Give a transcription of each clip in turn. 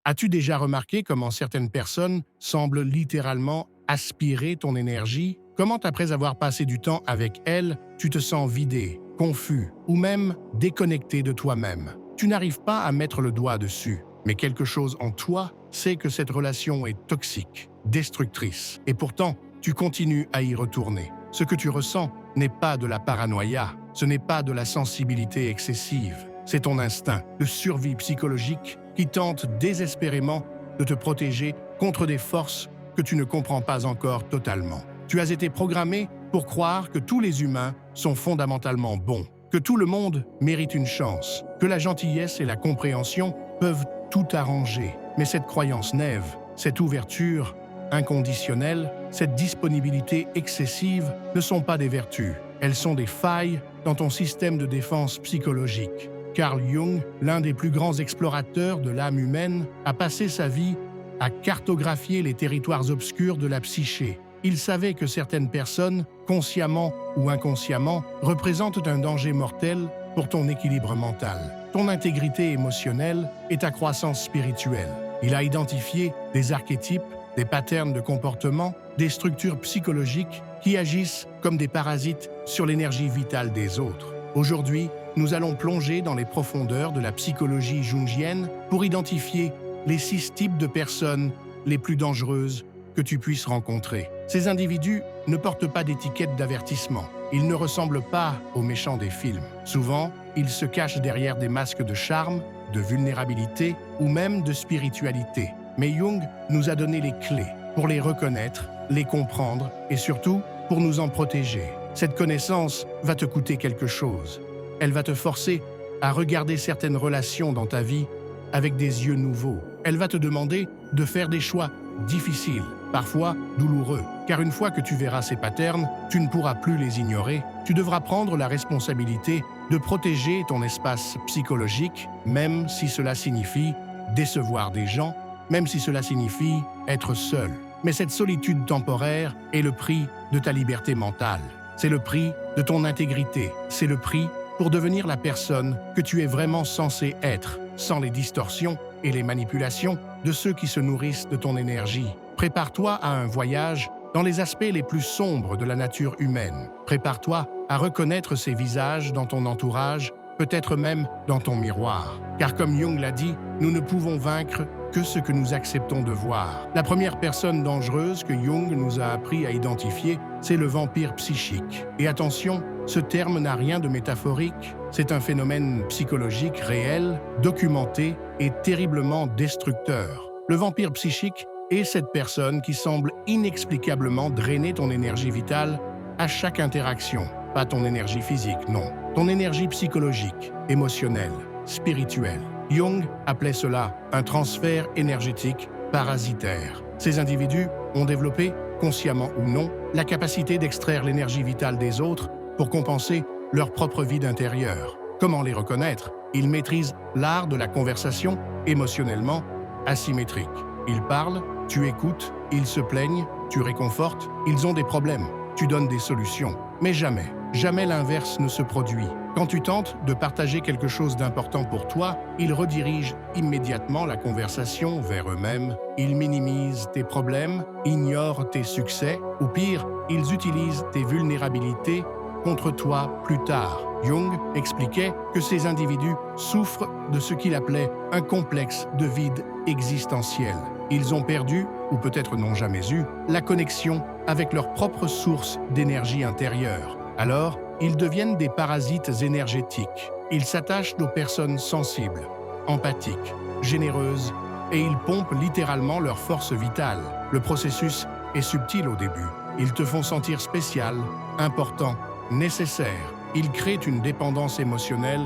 As-tu déjà remarqué comment certaines personnes semblent littéralement aspirer ton énergie? Comment, après avoir passé du temps avec elles, tu te sens vidé, confus ou même déconnecté de toi-même? Tu n'arrives pas à mettre le doigt dessus, mais quelque chose en toi sait que cette relation est toxique, destructrice, et pourtant, tu continues à y retourner. Ce que tu ressens n'est pas de la paranoïa, ce n'est pas de la sensibilité excessive, c'est ton instinct de survie psychologique qui tente désespérément de te protéger contre des forces que tu ne comprends pas encore totalement. Tu as été programmé pour croire que tous les humains sont fondamentalement bons, que tout le monde mérite une chance, que la gentillesse et la compréhension peuvent tout arranger. Mais cette croyance naïve, cette ouverture inconditionnelle, cette disponibilité excessive ne sont pas des vertus. Elles sont des failles dans ton système de défense psychologique. Carl Jung, l'un des plus grands explorateurs de l'âme humaine, a passé sa vie à cartographier les territoires obscurs de la psyché. Il savait que certaines personnes, consciemment ou inconsciemment, représentent un danger mortel pour ton équilibre mental, ton intégrité émotionnelle et ta croissance spirituelle. Il a identifié des archétypes, des patterns de comportement, des structures psychologiques qui agissent comme des parasites sur l'énergie vitale des autres. Aujourd'hui, nous allons plonger dans les profondeurs de la psychologie jungienne pour identifier les 6 types de personnes les plus dangereuses que tu puisses rencontrer. Ces individus ne portent pas d'étiquette d'avertissement. Ils ne ressemblent pas aux méchants des films. Souvent, ils se cachent derrière des masques de charme, de vulnérabilité ou même de spiritualité. Mais Jung nous a donné les clés pour les reconnaître, les comprendre et surtout pour nous en protéger. Cette connaissance va te coûter quelque chose. Elle va te forcer à regarder certaines relations dans ta vie avec des yeux nouveaux. Elle va te demander de faire des choix difficiles, parfois douloureux. Car une fois que tu verras ces patterns, tu ne pourras plus les ignorer. Tu devras prendre la responsabilité de protéger ton espace psychologique, même si cela signifie décevoir des gens, même si cela signifie être seul. Mais cette solitude temporaire est le prix de ta liberté mentale. C'est le prix de ton intégrité. C'est le prix pour devenir la personne que tu es vraiment censé être, sans les distorsions et les manipulations de ceux qui se nourrissent de ton énergie. Prépare-toi à un voyage dans les aspects les plus sombres de la nature humaine. Prépare-toi à reconnaître ces visages dans ton entourage, peut-être même dans ton miroir. Car comme Jung l'a dit, nous ne pouvons vaincre que ce que nous acceptons de voir. La première personne dangereuse que Jung nous a appris à identifier, c'est le vampire psychique. Et attention, ce terme n'a rien de métaphorique, c'est un phénomène psychologique réel, documenté et terriblement destructeur. Le vampire psychique est cette personne qui semble inexplicablement drainer ton énergie vitale à chaque interaction. Pas ton énergie physique, non. Ton énergie psychologique, émotionnelle, spirituelle. Jung appelait cela un transfert énergétique parasitaire. Ces individus ont développé, consciemment ou non, la capacité d'extraire l'énergie vitale des autres pour compenser leur propre vide intérieur. Comment les reconnaître? Ils maîtrisent l'art de la conversation émotionnellement asymétrique. Ils parlent, tu écoutes, ils se plaignent, tu réconfortes, ils ont des problèmes, tu donnes des solutions. Mais jamais l'inverse ne se produit. Quand tu tentes de partager quelque chose d'important pour toi, ils redirigent immédiatement la conversation vers eux-mêmes, ils minimisent tes problèmes, ignorent tes succès, ou pire, ils utilisent tes vulnérabilités contre toi plus tard. Jung expliquait que ces individus souffrent de ce qu'il appelait un complexe de vide existentiel. Ils ont perdu, ou peut-être n'ont jamais eu, la connexion avec leur propre source d'énergie intérieure. Alors, ils deviennent des parasites énergétiques. Ils s'attachent aux personnes sensibles, empathiques, généreuses, et ils pompent littéralement leur force vitale. Le processus est subtil au début. Ils te font sentir spécial, important, nécessaire. Ils créent une dépendance émotionnelle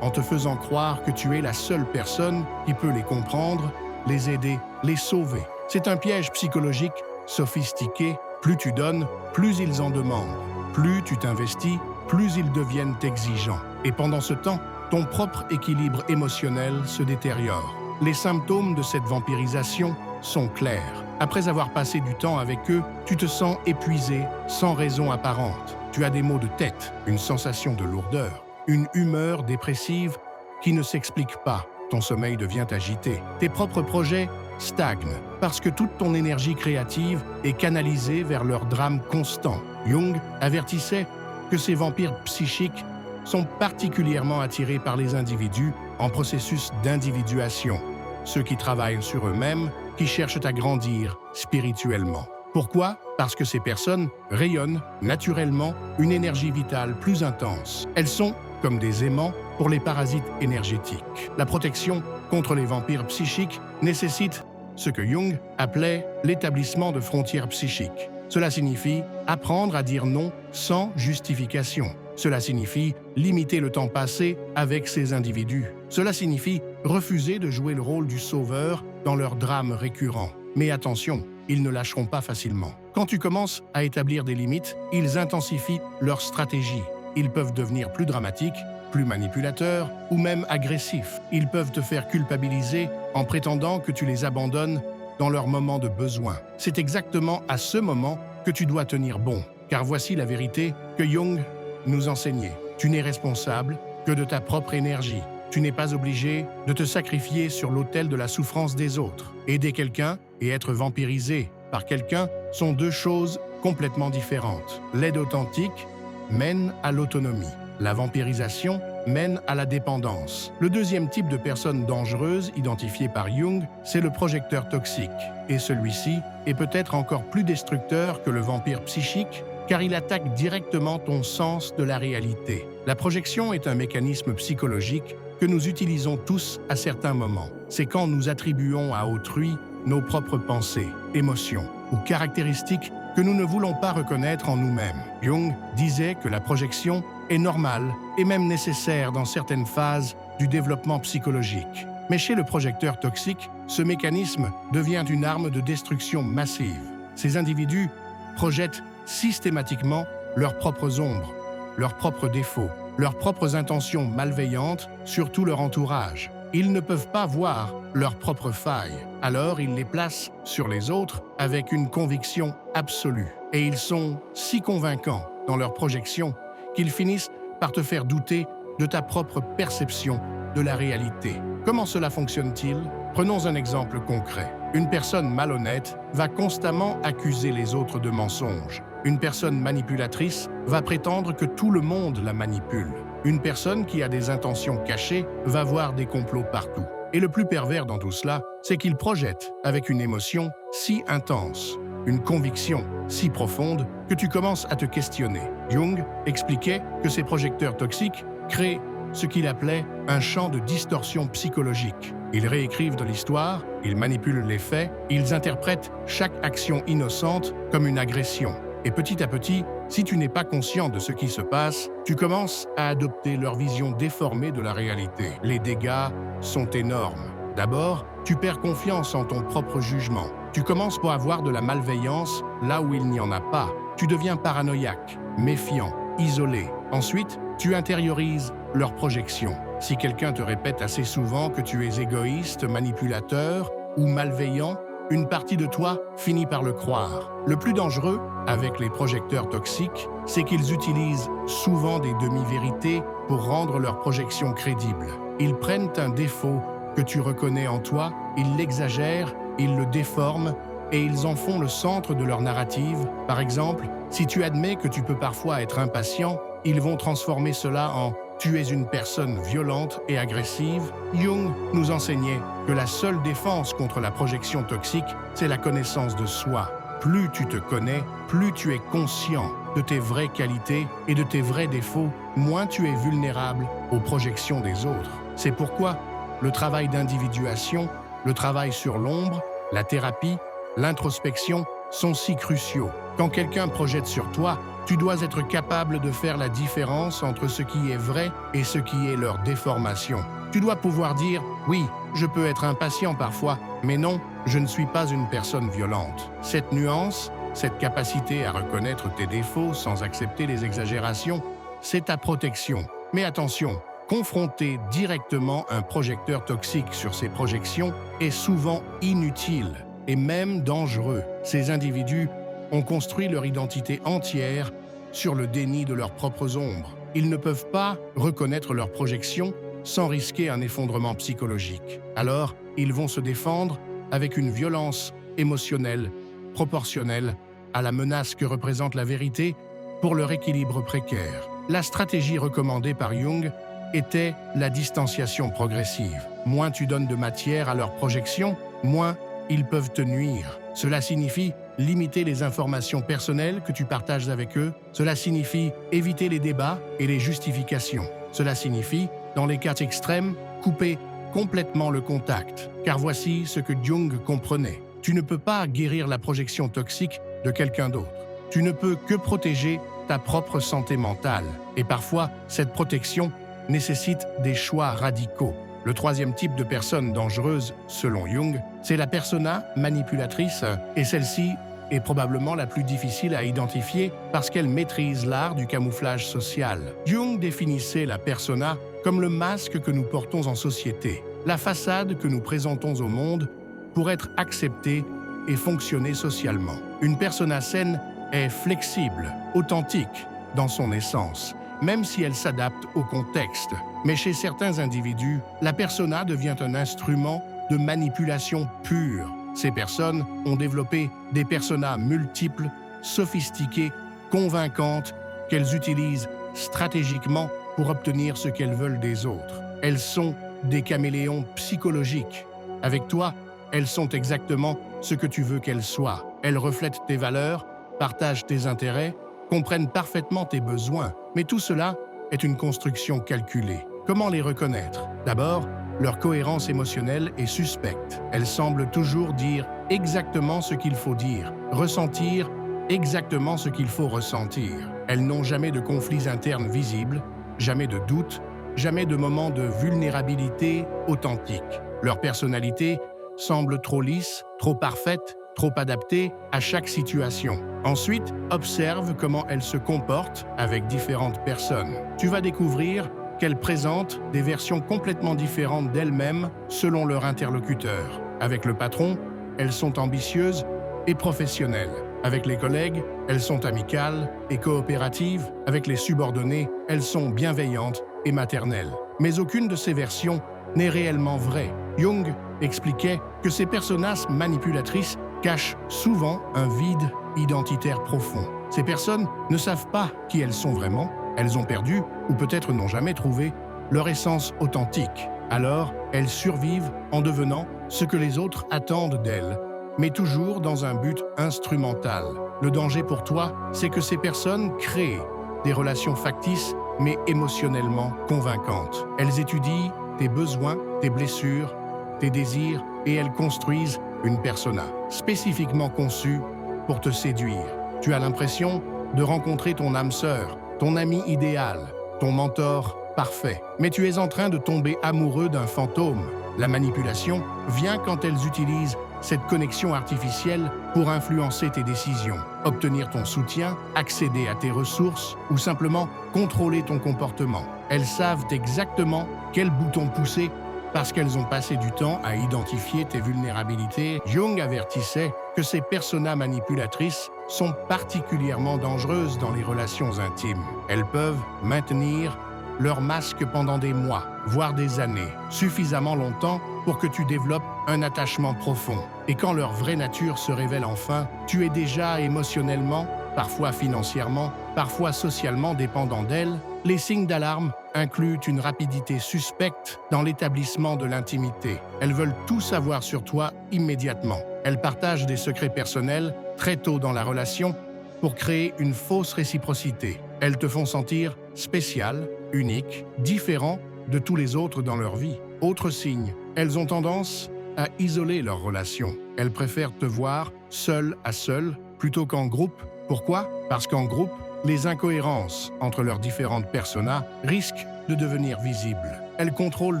en te faisant croire que tu es la seule personne qui peut les comprendre, les aider, les sauver. C'est un piège psychologique sophistiqué. Plus tu donnes, plus ils en demandent. Plus tu t'investis, plus ils deviennent exigeants. Et pendant ce temps, ton propre équilibre émotionnel se détériore. Les symptômes de cette vampirisation sont clairs. Après avoir passé du temps avec eux, tu te sens épuisé, sans raison apparente. Tu as des maux de tête, une sensation de lourdeur, une humeur dépressive qui ne s'explique pas. ton sommeil devient agité. Tes propres projets stagnent parce que toute ton énergie créative est canalisée vers leur drame constant. Jung avertissait que ces vampires psychiques sont particulièrement attirés par les individus en processus d'individuation, ceux qui travaillent sur eux-mêmes, qui cherchent à grandir spirituellement. Pourquoi? Parce que ces personnes rayonnent naturellement une énergie vitale plus intense. Elles sont comme des aimants pour les parasites énergétiques. La protection contre les vampires psychiques nécessite ce que Jung appelait l'établissement de frontières psychiques. Cela signifie apprendre à dire non sans justification. Cela signifie limiter le temps passé avec ces individus. Cela signifie refuser de jouer le rôle du sauveur dans leurs drames récurrents. Mais attention, ils ne lâcheront pas facilement. Quand tu commences à établir des limites, ils intensifient leur stratégie. Ils peuvent devenir plus dramatiques, plus manipulateurs ou même agressifs. Ils peuvent te faire culpabiliser en prétendant que tu les abandonnes dans leurs moments de besoin. C'est exactement à ce moment que tu dois tenir bon. Car voici la vérité que Jung nous enseignait. Tu n'es responsable que de ta propre énergie. Tu n'es pas obligé de te sacrifier sur l'autel de la souffrance des autres. Aider quelqu'un et être vampirisé par quelqu'un sont deux choses complètement différentes. L'aide authentique mène à l'autonomie. La vampirisation mène à la dépendance. Le deuxième type de personne dangereuse identifié par Jung, c'est le projecteur toxique. Et celui-ci est peut-être encore plus destructeur que le vampire psychique, car il attaque directement ton sens de la réalité. La projection est un mécanisme psychologique que nous utilisons tous à certains moments. C'est quand nous attribuons à autrui nos propres pensées, émotions ou caractéristiques que nous ne voulons pas reconnaître en nous-mêmes. Jung disait que la projection est normale et même nécessaire dans certaines phases du développement psychologique. Mais chez le projecteur toxique, ce mécanisme devient une arme de destruction massive. Ces individus projettent systématiquement leurs propres ombres, leurs propres défauts, leurs propres intentions malveillantes sur tout leur entourage. Ils ne peuvent pas voir leurs propres failles, alors ils les placent sur les autres avec une conviction absolue. Et ils sont si convaincants dans leur projection qu'ils finissent par te faire douter de ta propre perception de la réalité. Comment cela fonctionne-t-il? Prenons un exemple concret. Une personne malhonnête va constamment accuser les autres de mensonges. Une personne manipulatrice va prétendre que tout le monde la manipule. Une personne qui a des intentions cachées va voir des complots partout. Et le plus pervers dans tout cela, c'est qu'il projette avec une émotion si intense, une conviction si profonde que tu commences à te questionner. Jung expliquait que ces projecteurs toxiques créent ce qu'il appelait un champ de distorsion psychologique. Ils réécrivent de l'histoire, ils manipulent les faits, ils interprètent chaque action innocente comme une agression. Et petit à petit, si tu n'es pas conscient de ce qui se passe, tu commences à adopter leur vision déformée de la réalité. Les dégâts sont énormes. D'abord, tu perds confiance en ton propre jugement. Tu commences par avoir de la malveillance là où il n'y en a pas. Tu deviens paranoïaque, méfiant, isolé. Ensuite, tu intériorises leurs projections. Si quelqu'un te répète assez souvent que tu es égoïste, manipulateur ou malveillant, une partie de toi finit par le croire. Le plus dangereux avec les projecteurs toxiques, c'est qu'ils utilisent souvent des demi-vérités pour rendre leurs projections crédibles. Ils prennent un défaut que tu reconnais en toi, ils l'exagèrent, ils le déforment et ils en font le centre de leur narrative. Par exemple, si tu admets que tu peux parfois être impatient, ils vont transformer cela en « tu es une personne violente et agressive ». Jung nous enseignait que la seule défense contre la projection toxique, c'est la connaissance de soi. Plus tu te connais, plus tu es conscient de tes vraies qualités et de tes vrais défauts, moins tu es vulnérable aux projections des autres. C'est pourquoi le travail d'individuation, le travail sur l'ombre, la thérapie, l'introspection sont si cruciaux. Quand quelqu'un projette sur toi, tu dois être capable de faire la différence entre ce qui est vrai et ce qui est leur déformation. Tu dois pouvoir dire « Oui, je peux être impatient parfois, mais non, je ne suis pas une personne violente ». Cette nuance, cette capacité à reconnaître tes défauts sans accepter les exagérations, c'est ta protection. Mais attention, confronter directement un projecteur toxique sur ses projections est souvent inutile et même dangereux. Ces individus ont construit leur identité entière sur le déni de leurs propres ombres. Ils ne peuvent pas reconnaître leurs projections sans risquer un effondrement psychologique. Alors, ils vont se défendre avec une violence émotionnelle proportionnelle à la menace que représente la vérité pour leur équilibre précaire. La stratégie recommandée par Jung était la distanciation progressive. Moins tu donnes de matière à leurs projections, moins ils peuvent te nuire. Cela signifie limiter les informations personnelles que tu partages avec eux. Cela signifie éviter les débats et les justifications. Cela signifie, dans les cas extrêmes, couper complètement le contact. Car voici ce que Jung comprenait. Tu ne peux pas guérir la projection toxique de quelqu'un d'autre. Tu ne peux que protéger ta propre santé mentale. Et parfois, cette protection nécessite des choix radicaux. Le troisième type de personne dangereuse, selon Jung, c'est la persona manipulatrice, et celle-ci est probablement la plus difficile à identifier parce qu'elle maîtrise l'art du camouflage social. Jung définissait la persona comme le masque que nous portons en société, la façade que nous présentons au monde pour être acceptés et fonctionner socialement. Une persona saine est flexible, authentique dans son essence, même si elle s'adapte au contexte. Mais chez certains individus, la persona devient un instrument de manipulation pure. Ces personnes ont développé des personas multiples, sophistiquées, convaincantes, qu'elles utilisent stratégiquement pour obtenir ce qu'elles veulent des autres. Elles sont des caméléons psychologiques. Avec toi, elles sont exactement ce que tu veux qu'elles soient. Elles reflètent tes valeurs, partagent tes intérêts, comprennent parfaitement tes besoins. Mais tout cela est une construction calculée. Comment les reconnaître? D'abord, leur cohérence émotionnelle est suspecte. Elles semblent toujours dire exactement ce qu'il faut dire, ressentir exactement ce qu'il faut ressentir. Elles n'ont jamais de conflits internes visibles, jamais de doutes, jamais de moments de vulnérabilité authentique. Leur personnalité semble trop lisse, trop parfaite, trop adaptée à chaque situation. Ensuite, observe comment elles se comportent avec différentes personnes. Tu vas découvrir qu'elles présentent des versions complètement différentes d'elles-mêmes selon leur interlocuteur. Avec le patron, elles sont ambitieuses et professionnelles. Avec les collègues, elles sont amicales et coopératives. Avec les subordonnés, elles sont bienveillantes et maternelles. Mais aucune de ces versions n'est réellement vraie. Jung expliquait que ces personnages manipulatrices cachent souvent un vide identitaire profond. Ces personnes ne savent pas qui elles sont vraiment. Elles ont perdu, ou peut-être n'ont jamais trouvé, leur essence authentique. Alors, elles survivent en devenant ce que les autres attendent d'elles, mais toujours dans un but instrumental. Le danger pour toi, c'est que ces personnes créent des relations factices, mais émotionnellement convaincantes. Elles étudient tes besoins, tes blessures, tes désirs, et elles construisent une persona spécifiquement conçue pour te séduire. Tu as l'impression de rencontrer ton âme sœur, ton ami idéal, ton mentor parfait. Mais tu es en train de tomber amoureux d'un fantôme. La manipulation vient quand elles utilisent cette connexion artificielle pour influencer tes décisions, obtenir ton soutien, accéder à tes ressources ou simplement contrôler ton comportement. Elles savent exactement quel bouton pousser parce qu'elles ont passé du temps à identifier tes vulnérabilités. Jung avertissait que ces personas manipulatrices sont particulièrement dangereuses dans les relations intimes. Elles peuvent maintenir leur masque pendant des mois, voire des années, suffisamment longtemps pour que tu développes un attachement profond. Et quand leur vraie nature se révèle enfin, tu es déjà émotionnellement, parfois financièrement, parfois socialement dépendant d'elles. Les signes d'alarme incluent une rapidité suspecte dans l'établissement de l'intimité. Elles veulent tout savoir sur toi immédiatement. Elles partagent des secrets personnels très tôt dans la relation pour créer une fausse réciprocité. Elles te font sentir spécial, unique, différent de tous les autres dans leur vie. Autre signe, elles ont tendance à isoler leur relation. Elles préfèrent te voir seul à seul plutôt qu'en groupe. Pourquoi? Parce qu'en groupe, les incohérences entre leurs différentes personas risquent de devenir visibles. Elles contrôlent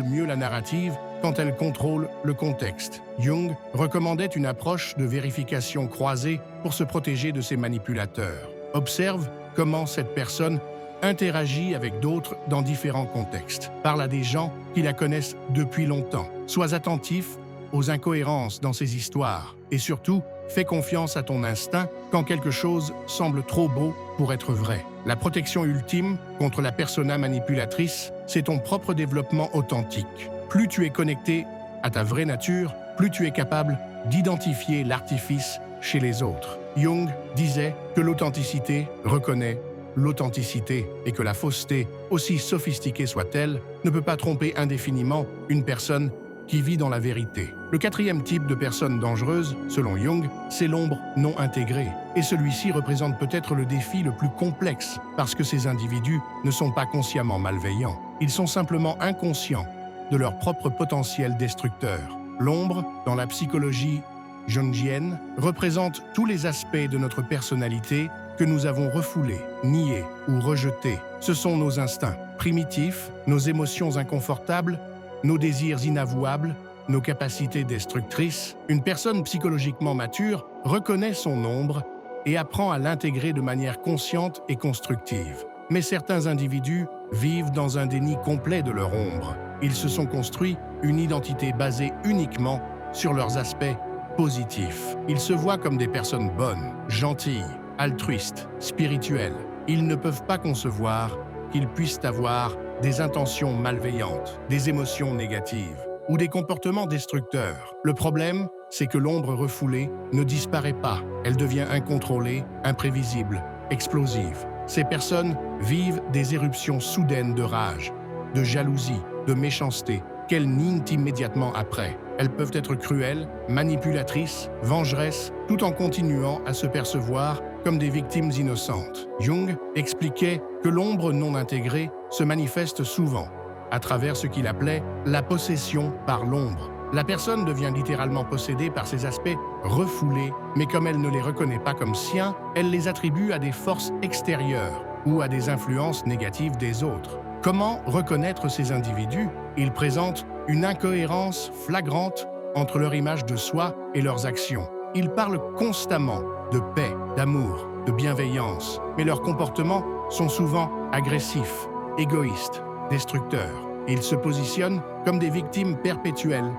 mieux la narrative quand elles contrôlent le contexte. Jung recommandait une approche de vérification croisée pour se protéger de ces manipulateurs. Observe comment cette personne interagit avec d'autres dans différents contextes. Parle à des gens qui la connaissent depuis longtemps. Sois attentif aux incohérences dans ces histoires et surtout, fais confiance à ton instinct quand quelque chose semble trop beau pour être vrai. La protection ultime contre la persona manipulatrice, c'est ton propre développement authentique. Plus tu es connecté à ta vraie nature, plus tu es capable d'identifier l'artifice chez les autres. Jung disait que l'authenticité reconnaît l'authenticité et que la fausseté, aussi sophistiquée soit-elle, ne peut pas tromper indéfiniment une personne qui vit dans la vérité. Le quatrième type de personne dangereuse, selon Jung, c'est l'ombre non intégrée. Et celui-ci représente peut-être le défi le plus complexe parce que ces individus ne sont pas consciemment malveillants. Ils sont simplement inconscients de leur propre potentiel destructeur. L'ombre, dans la psychologie jungienne, représente tous les aspects de notre personnalité que nous avons refoulés, niés ou rejetés. Ce sont nos instincts primitifs, nos émotions inconfortables, nos désirs inavouables, nos capacités destructrices. Une personne psychologiquement mature reconnaît son ombre et apprend à l'intégrer de manière consciente et constructive. Mais certains individus vivent dans un déni complet de leur ombre. Ils se sont construits une identité basée uniquement sur leurs aspects positifs. Ils se voient comme des personnes bonnes, gentilles, altruistes, spirituelles. Ils ne peuvent pas concevoir qu'ils puissent avoir des intentions malveillantes, des émotions négatives ou des comportements destructeurs. Le problème, c'est que l'ombre refoulée ne disparaît pas. Elle devient incontrôlée, imprévisible, explosive. Ces personnes vivent des éruptions soudaines de rage, de jalousie, de méchanceté, qu'elles nient immédiatement après. Elles peuvent être cruelles, manipulatrices, vengeresses, tout en continuant à se percevoir comme des victimes innocentes. Jung expliquait que l'ombre non intégrée se manifeste souvent à travers ce qu'il appelait la possession par l'ombre. La personne devient littéralement possédée par ces aspects refoulés, mais comme elle ne les reconnaît pas comme siens, elle les attribue à des forces extérieures ou à des influences négatives des autres. Comment reconnaître ces individus? Ils présentent une incohérence flagrante entre leur image de soi et leurs actions. Ils parlent constamment de paix, d'amour, de bienveillance, mais leurs comportements sont souvent agressifs, égoïstes, destructeurs. Ils se positionnent comme des victimes perpétuelles,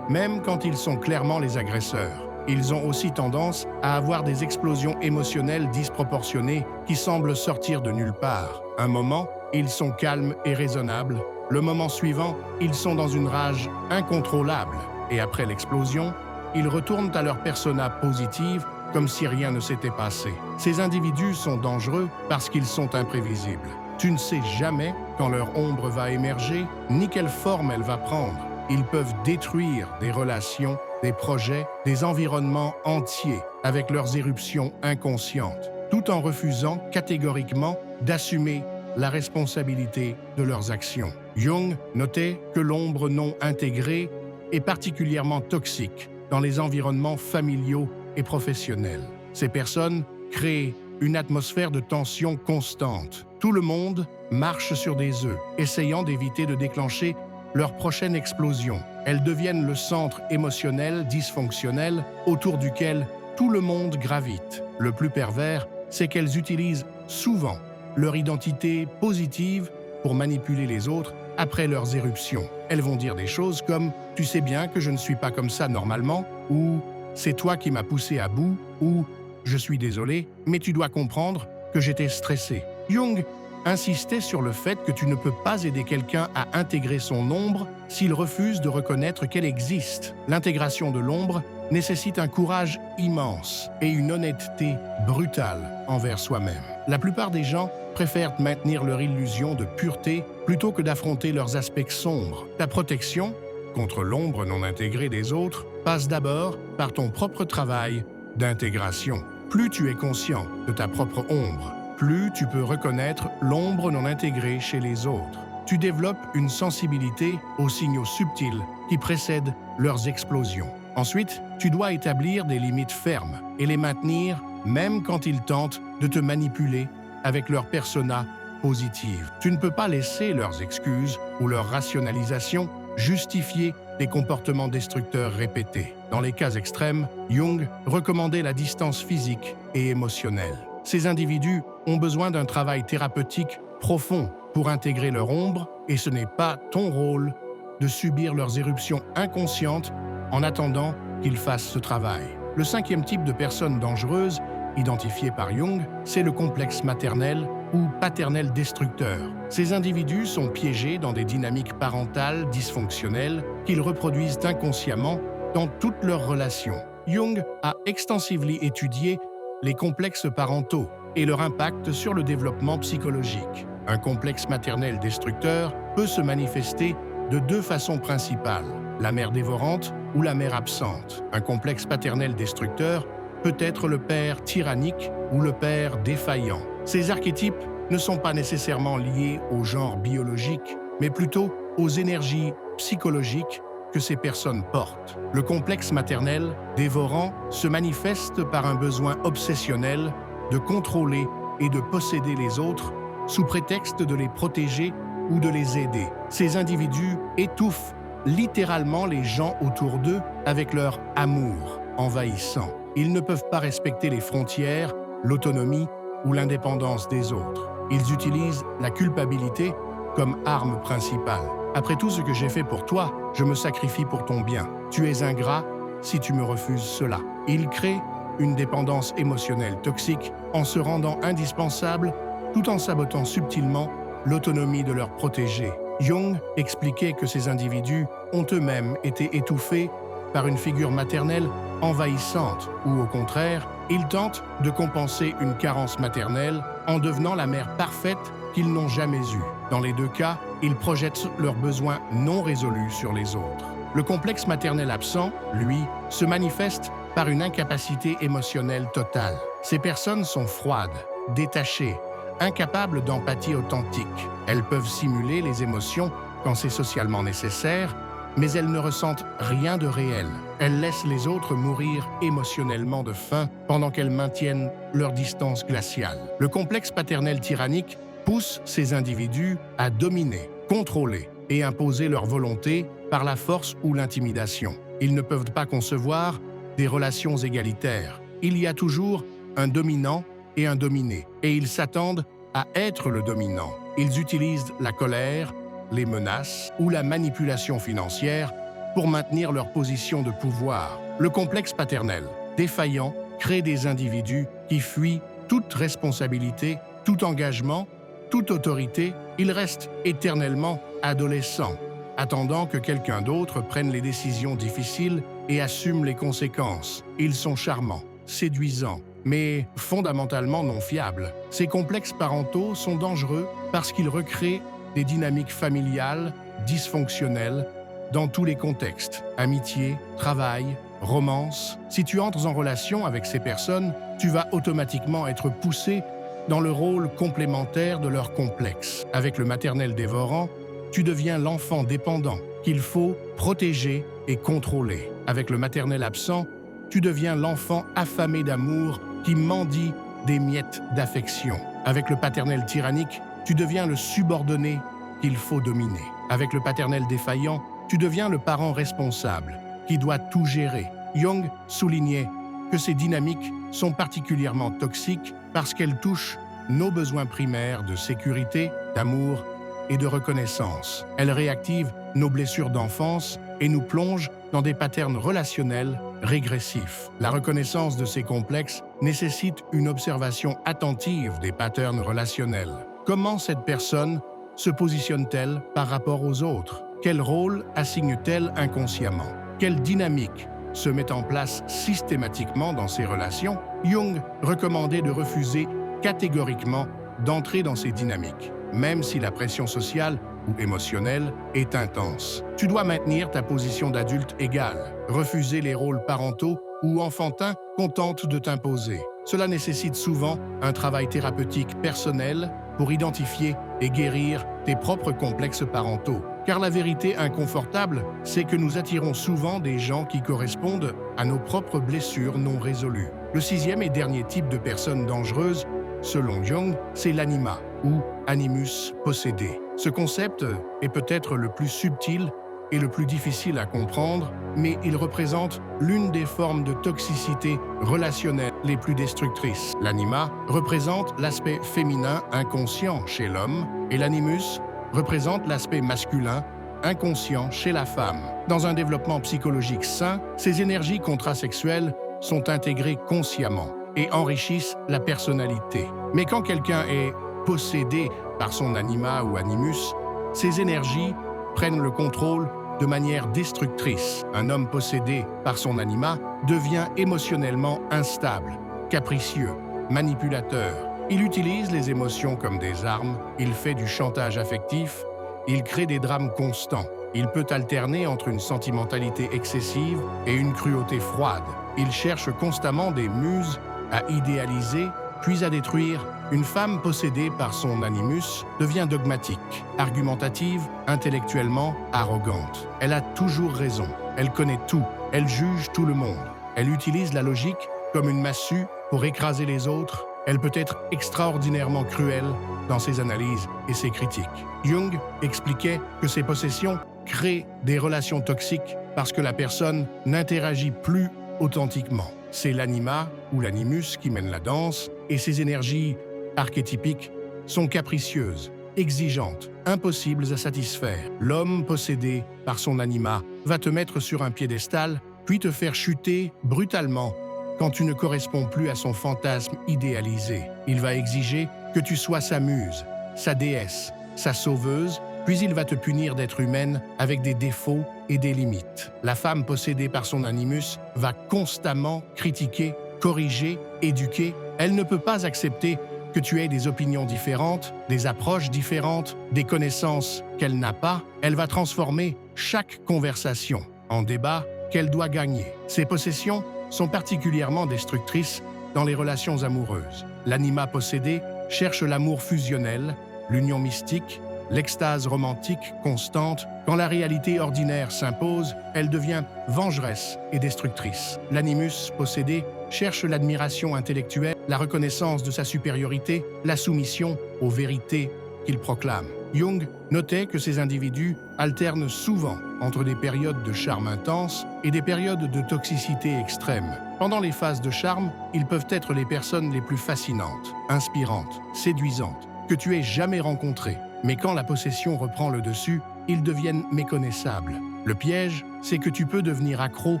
même quand ils sont clairement les agresseurs. Ils ont aussi tendance à avoir des explosions émotionnelles disproportionnées qui semblent sortir de nulle part. Un moment, ils sont calmes et raisonnables. Le moment suivant, ils sont dans une rage incontrôlable. Et après l'explosion, ils retournent à leur persona positive comme si rien ne s'était passé. Ces individus sont dangereux parce qu'ils sont imprévisibles. Tu ne sais jamais quand leur ombre va émerger, ni quelle forme elle va prendre. Ils peuvent détruire des relations, des projets, des environnements entiers avec leurs éruptions inconscientes, tout en refusant catégoriquement d'assumer la responsabilité de leurs actions. Jung notait que l'ombre non intégrée est particulièrement toxique dans les environnements familiaux et professionnels. Ces personnes créent une atmosphère de tension constante. Tout le monde marche sur des œufs, essayant d'éviter de déclencher leur prochaine explosion. Elles deviennent le centre émotionnel dysfonctionnel autour duquel tout le monde gravite. Le plus pervers, c'est qu'elles utilisent souvent leur identité positive pour manipuler les autres après leurs éruptions. Elles vont dire des choses comme « Tu sais bien que je ne suis pas comme ça normalement » ou « C'est toi qui m'as poussé à bout » ou « Je suis désolé, mais tu dois comprendre que j'étais stressé ». Jung insistait sur le fait que tu ne peux pas aider quelqu'un à intégrer son ombre s'il refuse de reconnaître qu'elle existe. L'intégration de l'ombre nécessite un courage immense et une honnêteté brutale envers soi-même. La plupart des gens préfèrent maintenir leur illusion de pureté plutôt que d'affronter leurs aspects sombres. Ta protection contre l'ombre non intégrée des autres passe d'abord par ton propre travail d'intégration. Plus tu es conscient de ta propre ombre, plus tu peux reconnaître l'ombre non intégrée chez les autres. Tu développes une sensibilité aux signaux subtils qui précèdent leurs explosions. Ensuite, tu dois établir des limites fermes et les maintenir même quand ils tentent de te manipuler avec leur persona positive. Tu ne peux pas laisser leurs excuses ou leur rationalisation justifier des comportements destructeurs répétés. Dans les cas extrêmes, Jung recommandait la distance physique et émotionnelle. Ces individus ont besoin d'un travail thérapeutique profond pour intégrer leur ombre et ce n'est pas ton rôle de subir leurs éruptions inconscientes en attendant qu'ils fassent ce travail. Le cinquième type de personne dangereuse, identifié par Jung, c'est le complexe maternel ou paternel destructeur. Ces individus sont piégés dans des dynamiques parentales dysfonctionnelles qu'ils reproduisent inconsciemment dans toutes leurs relations. Jung a extensivement étudié les complexes parentaux et leur impact sur le développement psychologique. Un complexe maternel destructeur peut se manifester de deux façons principales, la mère dévorante ou la mère absente. Un complexe paternel destructeur peut être le père tyrannique ou le père défaillant. Ces archétypes ne sont pas nécessairement liés au genre biologique, mais plutôt aux énergies psychologiques que ces personnes portent. Le complexe maternel dévorant se manifeste par un besoin obsessionnel de contrôler et de posséder les autres sous prétexte de les protéger ou de les aider. Ces individus étouffent littéralement les gens autour d'eux avec leur amour envahissant. Ils ne peuvent pas respecter les frontières, l'autonomie ou l'indépendance des autres. Ils utilisent la culpabilité comme arme principale. Après tout ce que j'ai fait pour toi, je me sacrifie pour ton bien. Tu es ingrat si tu me refuses cela. Ils créent une dépendance émotionnelle toxique en se rendant indispensables tout en sabotant subtilement l'autonomie de leurs protégés. Jung expliquait que ces individus ont eux-mêmes été étouffés par une figure maternelle envahissante ou au contraire, ils tentent de compenser une carence maternelle en devenant la mère parfaite qu'ils n'ont jamais eue. Dans les deux cas, ils projettent leurs besoins non résolus sur les autres. Le complexe maternel absent, lui, se manifeste par une incapacité émotionnelle totale. Ces personnes sont froides, détachées, incapables d'empathie authentique. Elles peuvent simuler les émotions quand c'est socialement nécessaire, mais elles ne ressentent rien de réel. Elles laissent les autres mourir émotionnellement de faim pendant qu'elles maintiennent leur distance glaciale. Le complexe paternel tyrannique pousse ces individus à dominer, contrôler et imposer leur volonté par la force ou l'intimidation. Ils ne peuvent pas concevoir des relations égalitaires. Il y a toujours un dominant et un dominé, et ils s'attendent à être le dominant. Ils utilisent la colère, les menaces ou la manipulation financière pour maintenir leur position de pouvoir. Le complexe paternel, défaillant, crée des individus qui fuient toute responsabilité, tout engagement, toute autorité. Ils restent éternellement adolescents, attendant que quelqu'un d'autre prenne les décisions difficiles et assume les conséquences. Ils sont charmants, séduisants, mais fondamentalement non fiables. Ces complexes parentaux sont dangereux parce qu'ils recréent des dynamiques familiales dysfonctionnelles dans tous les contextes. Amitié, travail, romance. Si tu entres en relation avec ces personnes, tu vas automatiquement être poussé dans le rôle complémentaire de leur complexe. Avec le maternel dévorant, tu deviens l'enfant dépendant qu'il faut protéger et contrôler. Avec le maternel absent, tu deviens l'enfant affamé d'amour qui mendie des miettes d'affection. Avec le paternel tyrannique, tu deviens le subordonné qu'il faut dominer. Avec le paternel défaillant, tu deviens le parent responsable qui doit tout gérer. Jung soulignait que ces dynamiques sont particulièrement toxiques parce qu'elles touchent nos besoins primaires de sécurité, d'amour et de reconnaissance. Elles réactivent nos blessures d'enfance et nous plongent dans des patterns relationnels régressifs. La reconnaissance de ces complexes nécessite une observation attentive des patterns relationnels. Comment cette personne se positionne-t-elle par rapport aux autres? Quel rôle assigne-t-elle inconsciemment? Quelle dynamique se met en place systématiquement dans ces relations? Jung recommandait de refuser catégoriquement d'entrer dans ces dynamiques, même si la pression sociale ou émotionnelle est intense. Tu dois maintenir ta position d'adulte égale, refuser les rôles parentaux ou enfantins qu'on tente de t'imposer. Cela nécessite souvent un travail thérapeutique personnel pour identifier et guérir tes propres complexes parentaux. Car la vérité inconfortable, c'est que nous attirons souvent des gens qui correspondent à nos propres blessures non résolues. Le sixième et dernier type de personne dangereuse, selon Jung, c'est l'anima, ou animus possédé. Ce concept est peut-être le plus subtil et le plus difficile à comprendre, mais il représente l'une des formes de toxicité relationnelle les plus destructrices. L'anima représente l'aspect féminin inconscient chez l'homme et l'animus représente l'aspect masculin inconscient chez la femme. Dans un développement psychologique sain, ces énergies contrasexuelles sont intégrés consciemment et enrichissent la personnalité. Mais quand quelqu'un est possédé par son anima ou animus, ces énergies prennent le contrôle de manière destructrice. Un homme possédé par son anima devient émotionnellement instable, capricieux, manipulateur. Il utilise les émotions comme des armes, il fait du chantage affectif, il crée des drames constants. Il peut alterner entre une sentimentalité excessive et une cruauté froide. Il cherche constamment des muses à idéaliser, puis à détruire. Une femme possédée par son animus devient dogmatique, argumentative, intellectuellement arrogante. Elle a toujours raison, elle connaît tout, elle juge tout le monde. Elle utilise la logique comme une massue pour écraser les autres. Elle peut être extraordinairement cruelle dans ses analyses et ses critiques. Jung expliquait que ces possessions créent des relations toxiques parce que la personne n'interagit plus authentiquement. C'est l'anima ou l'animus qui mène la danse et ces énergies archétypiques sont capricieuses, exigeantes, impossibles à satisfaire. L'homme possédé par son anima va te mettre sur un piédestal, puis te faire chuter brutalement quand tu ne corresponds plus à son fantasme idéalisé. Il va exiger que tu sois sa muse, sa déesse, sa sauveuse, puis il va te punir d'être humaine avec des défauts et des limites. La femme possédée par son animus va constamment critiquer, corriger, éduquer. Elle ne peut pas accepter que tu aies des opinions différentes, des approches différentes, des connaissances qu'elle n'a pas. Elle va transformer chaque conversation en débat qu'elle doit gagner. Ces possessions sont particulièrement destructrices dans les relations amoureuses. L'anima possédé cherche l'amour fusionnel, l'union mystique, l'extase romantique constante. Quand la réalité ordinaire s'impose, elle devient vengeresse et destructrice. L'animus possédé cherche l'admiration intellectuelle, la reconnaissance de sa supériorité, la soumission aux vérités qu'il proclame. Jung notait que ces individus alternent souvent entre des périodes de charme intense et des périodes de toxicité extrême. Pendant les phases de charme, ils peuvent être les personnes les plus fascinantes, inspirantes, séduisantes, que tu aies jamais rencontrées. Mais quand la possession reprend le dessus, ils deviennent méconnaissables. Le piège, c'est que tu peux devenir accro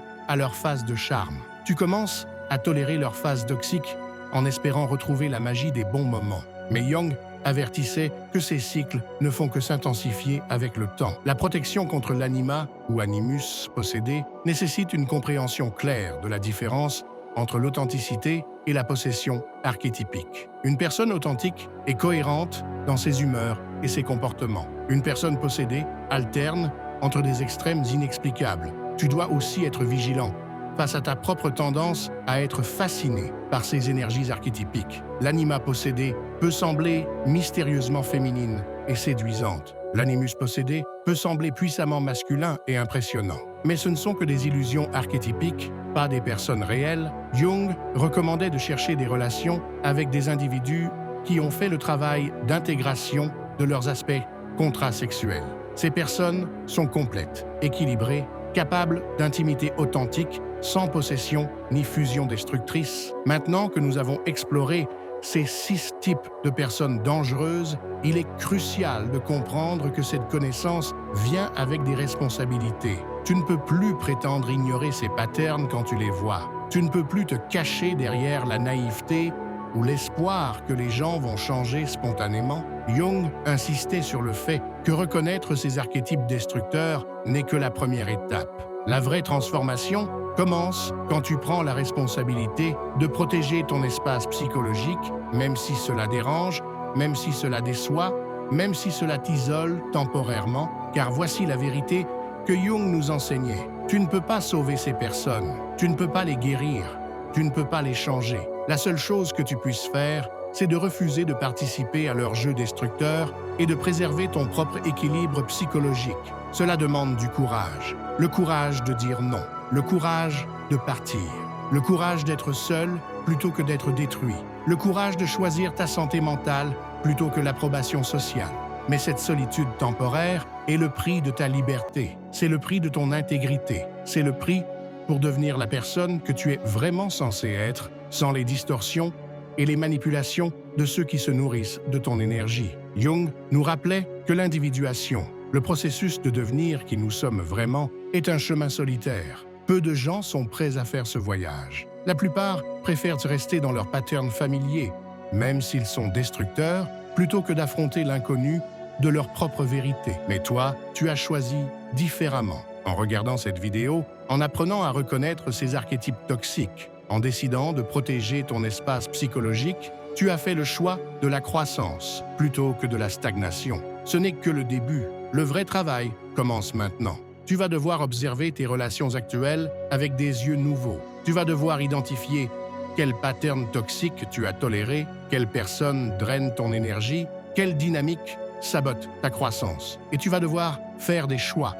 à leur phase de charme. Tu commences à tolérer leur phase toxique en espérant retrouver la magie des bons moments. Mais Jung avertissait que ces cycles ne font que s'intensifier avec le temps. La protection contre l'anima ou animus possédé nécessite une compréhension claire de la différence entre l'authenticité et la possession archétypique. Une personne authentique est cohérente dans ses humeurs et ses comportements. Une personne possédée alterne entre des extrêmes inexplicables. Tu dois aussi être vigilant face à ta propre tendance à être fasciné par ces énergies archétypiques. L'anima possédé peut sembler mystérieusement féminine et séduisante. L'animus possédé peut sembler puissamment masculin et impressionnant. Mais ce ne sont que des illusions archétypiques, pas des personnes réelles. Jung recommandait de chercher des relations avec des individus qui ont fait le travail d'intégration de leurs aspects contrasexuels. Ces personnes sont complètes, équilibrées, capables d'intimité authentique, sans possession ni fusion destructrice. Maintenant que nous avons exploré ces 6 types de personnes dangereuses, il est crucial de comprendre que cette connaissance vient avec des responsabilités. Tu ne peux plus prétendre ignorer ces patterns quand tu les vois. Tu ne peux plus te cacher derrière la naïveté ou l'espoir que les gens vont changer spontanément. Jung insistait sur le fait que reconnaître ces archétypes destructeurs n'est que la première étape. La vraie transformation commence quand tu prends la responsabilité de protéger ton espace psychologique, même si cela dérange, même si cela déçoit, même si cela t'isole temporairement, car voici la vérité que Jung nous enseignait. Tu ne peux pas sauver ces personnes, tu ne peux pas les guérir, tu ne peux pas les changer. La seule chose que tu puisses faire, c'est de refuser de participer à leur jeu destructeur et de préserver ton propre équilibre psychologique. Cela demande du courage. Le courage de dire non. Le courage de partir. Le courage d'être seul plutôt que d'être détruit. Le courage de choisir ta santé mentale plutôt que l'approbation sociale. Mais cette solitude temporaire est le prix de ta liberté. C'est le prix de ton intégrité. C'est le prix pour devenir la personne que tu es vraiment censé être, sans les distorsions et les manipulations de ceux qui se nourrissent de ton énergie. Jung nous rappelait que l'individuation, le processus de devenir qui nous sommes vraiment, est un chemin solitaire. Peu de gens sont prêts à faire ce voyage. La plupart préfèrent rester dans leurs patterns familiers, même s'ils sont destructeurs, plutôt que d'affronter l'inconnu de leur propre vérité. Mais toi, tu as choisi différemment. En regardant cette vidéo, en apprenant à reconnaître ces archétypes toxiques, en décidant de protéger ton espace psychologique, tu as fait le choix de la croissance plutôt que de la stagnation. Ce n'est que le début. Le vrai travail commence maintenant. Tu vas devoir observer tes relations actuelles avec des yeux nouveaux. Tu vas devoir identifier quel pattern toxique tu as toléré, quelle personne draine ton énergie, quelle dynamique sabote ta croissance. Et tu vas devoir faire des choix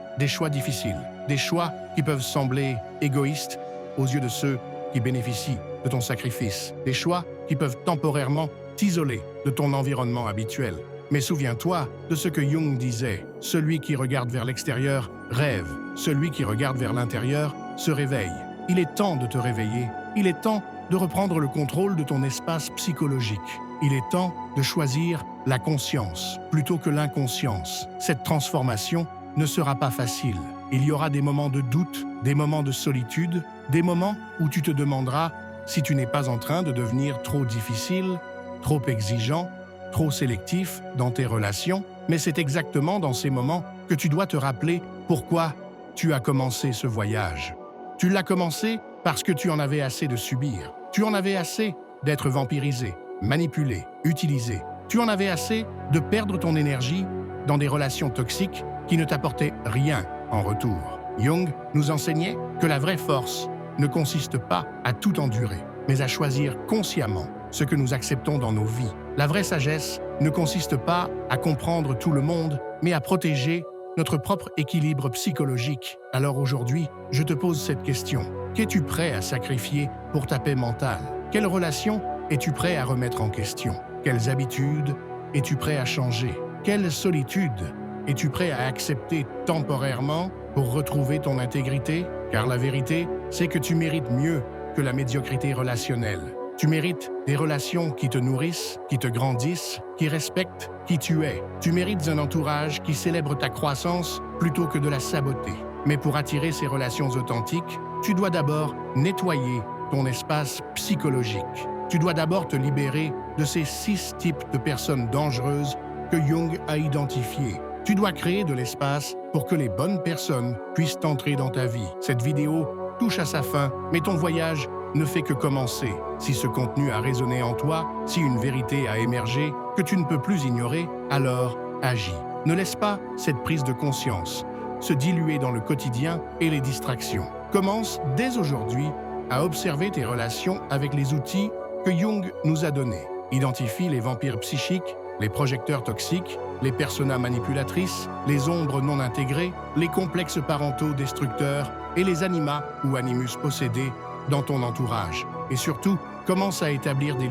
difficiles, des choix qui peuvent sembler égoïstes aux yeux de ceux qui bénéficient de ton sacrifice, des choix qui peuvent temporairement t'isoler de ton environnement habituel. Mais souviens-toi de ce que Jung disait, celui qui regarde vers l'extérieur rêve, celui qui regarde vers l'intérieur se réveille. Il est temps de te réveiller, il est temps de reprendre le contrôle de ton espace psychologique. Il est temps de choisir la conscience plutôt que l'inconscience. Cette transformation ne sera pas facile. Il y aura des moments de doute, des moments de solitude, des moments où tu te demanderas si tu n'es pas en train de devenir trop difficile, trop exigeant, trop sélectif dans tes relations. Mais c'est exactement dans ces moments que tu dois te rappeler pourquoi tu as commencé ce voyage. Tu l'as commencé parce que tu en avais assez de subir. Tu en avais assez d'être vampirisé, manipulé, utilisé. Tu en avais assez de perdre ton énergie dans des relations toxiques qui ne t'apportaient rien en retour. Jung nous enseignait que la vraie force ne consiste pas à tout endurer, mais à choisir consciemment ce que nous acceptons dans nos vies. La vraie sagesse ne consiste pas à comprendre tout le monde, mais à protéger notre propre équilibre psychologique. Alors aujourd'hui, je te pose cette question. Qu'es-tu prêt à sacrifier pour ta paix mentale? Quelles relations es-tu prêt à remettre en question? Quelles habitudes es-tu prêt à changer? Quelle solitude es-tu prêt à accepter temporairement pour retrouver ton intégrité? Car la vérité, c'est que tu mérites mieux que la médiocrité relationnelle. Tu mérites des relations qui te nourrissent, qui te grandissent, qui respectent qui tu es. Tu mérites un entourage qui célèbre ta croissance plutôt que de la saboter. Mais pour attirer ces relations authentiques, tu dois d'abord nettoyer ton espace psychologique. Tu dois d'abord te libérer de ces 6 types de personnes dangereuses que Jung a identifiés. Tu dois créer de l'espace pour que les bonnes personnes puissent entrer dans ta vie. Cette vidéo touche à sa fin, mais ton voyage ne fait que commencer. Si ce contenu a résonné en toi, si une vérité a émergé que tu ne peux plus ignorer, alors agis. Ne laisse pas cette prise de conscience se diluer dans le quotidien et les distractions. Commence dès aujourd'hui à observer tes relations avec les outils que Jung nous a donnés. Identifie les vampires psychiques, les projecteurs toxiques, les personas manipulatrices, les ombres non intégrées, les complexes parentaux destructeurs et les animas ou animus possédés dans ton entourage. Et surtout, commence à établir des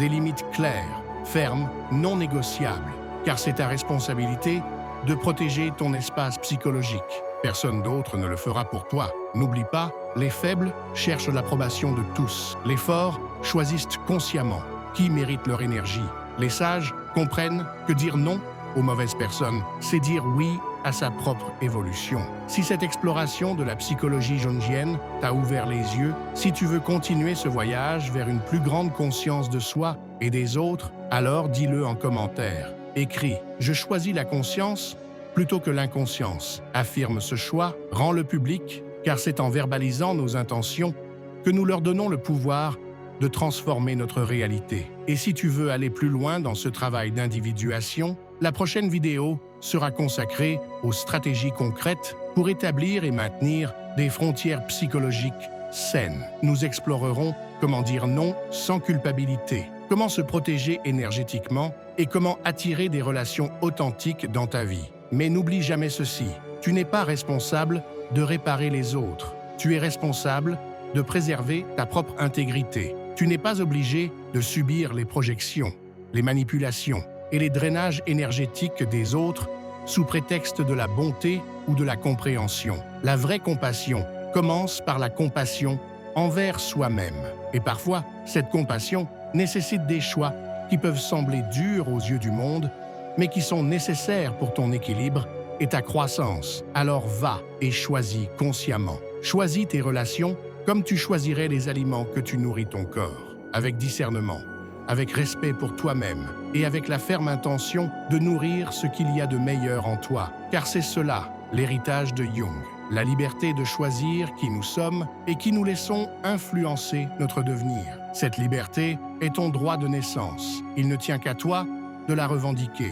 limites claires, fermes, non négociables, car c'est ta responsabilité de protéger ton espace psychologique. Personne d'autre ne le fera pour toi. N'oublie pas, les faibles cherchent l'approbation de tous. Les forts choisissent consciemment qui mérite leur énergie. Les sages comprennent que dire non aux mauvaises personnes, c'est dire oui à sa propre évolution. Si cette exploration de la psychologie jungienne t'a ouvert les yeux, si tu veux continuer ce voyage vers une plus grande conscience de soi et des autres, alors dis-le en commentaire. Écris « Je choisis la conscience plutôt que l'inconscience ». Affirme ce choix, rends-le public, car c'est en verbalisant nos intentions que nous leur donnons le pouvoir de transformer notre réalité. Et si tu veux aller plus loin dans ce travail d'individuation, la prochaine vidéo sera consacrée aux stratégies concrètes pour établir et maintenir des frontières psychologiques saines. Nous explorerons comment dire non sans culpabilité, comment se protéger énergétiquement et comment attirer des relations authentiques dans ta vie. Mais n'oublie jamais ceci, tu n'es pas responsable de réparer les autres. Tu es responsable de préserver ta propre intégrité. Tu n'es pas obligé de subir les projections, les manipulations et les drainages énergétiques des autres sous prétexte de la bonté ou de la compréhension. La vraie compassion commence par la compassion envers soi-même. Et parfois, cette compassion nécessite des choix qui peuvent sembler durs aux yeux du monde, mais qui sont nécessaires pour ton équilibre et ta croissance. Alors va et choisis consciemment. Choisis tes relations comme tu choisirais les aliments que tu nourris ton corps, avec discernement, avec respect pour toi-même et avec la ferme intention de nourrir ce qu'il y a de meilleur en toi, car c'est cela, l'héritage de Jung, la liberté de choisir qui nous sommes et qui nous laissons influencer notre devenir. Cette liberté est ton droit de naissance. Il ne tient qu'à toi de la revendiquer.